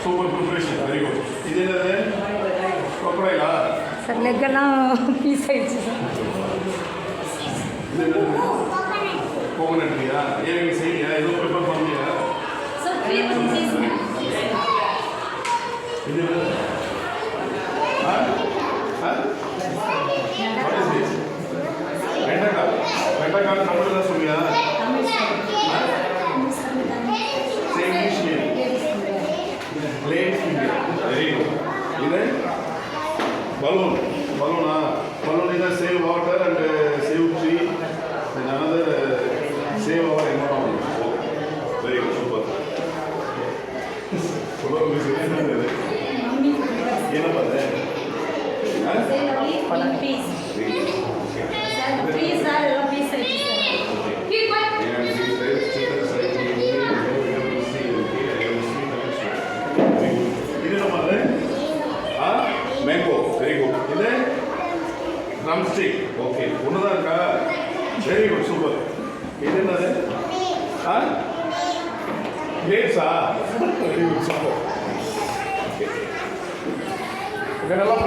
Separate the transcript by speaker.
Speaker 1: Super preparation, very good. இது என்னது? கொக்கரைலா
Speaker 2: sir, லெக்கெல்லாம் piece ஆயிடுச்சு சார்.
Speaker 1: இது என்னது? கோகனட் இல்லையா? ஏன் நீங்கள் செய்யலையா? எதுவும் ப்ரிப்பேர் பண்ணலையா? இது என்னது? வெண்டைக்காய். வெண்டைக்காய் தமிழ் தான் சொல்லியா? Very good. இது பலூன். பலூனா? Balloon is save water and save tree and another save our environment. Very good, super. Super, உங்களுக்கு என்னது? என்ன பண்ணு?
Speaker 2: பீஸ். சார், ப்ளீஸ் சார், எல்லாம் பீஸ் ஆயிடுச்சு சார்.
Speaker 1: Mango, very good. இது ட்ரம் ஸ்டிக். ஓகே, ஒன்று தான் இருக்கா? Very good, super. இது என்னது? கிரேப்ஸா? Very good, super. ஓகே, இதெல்லாம்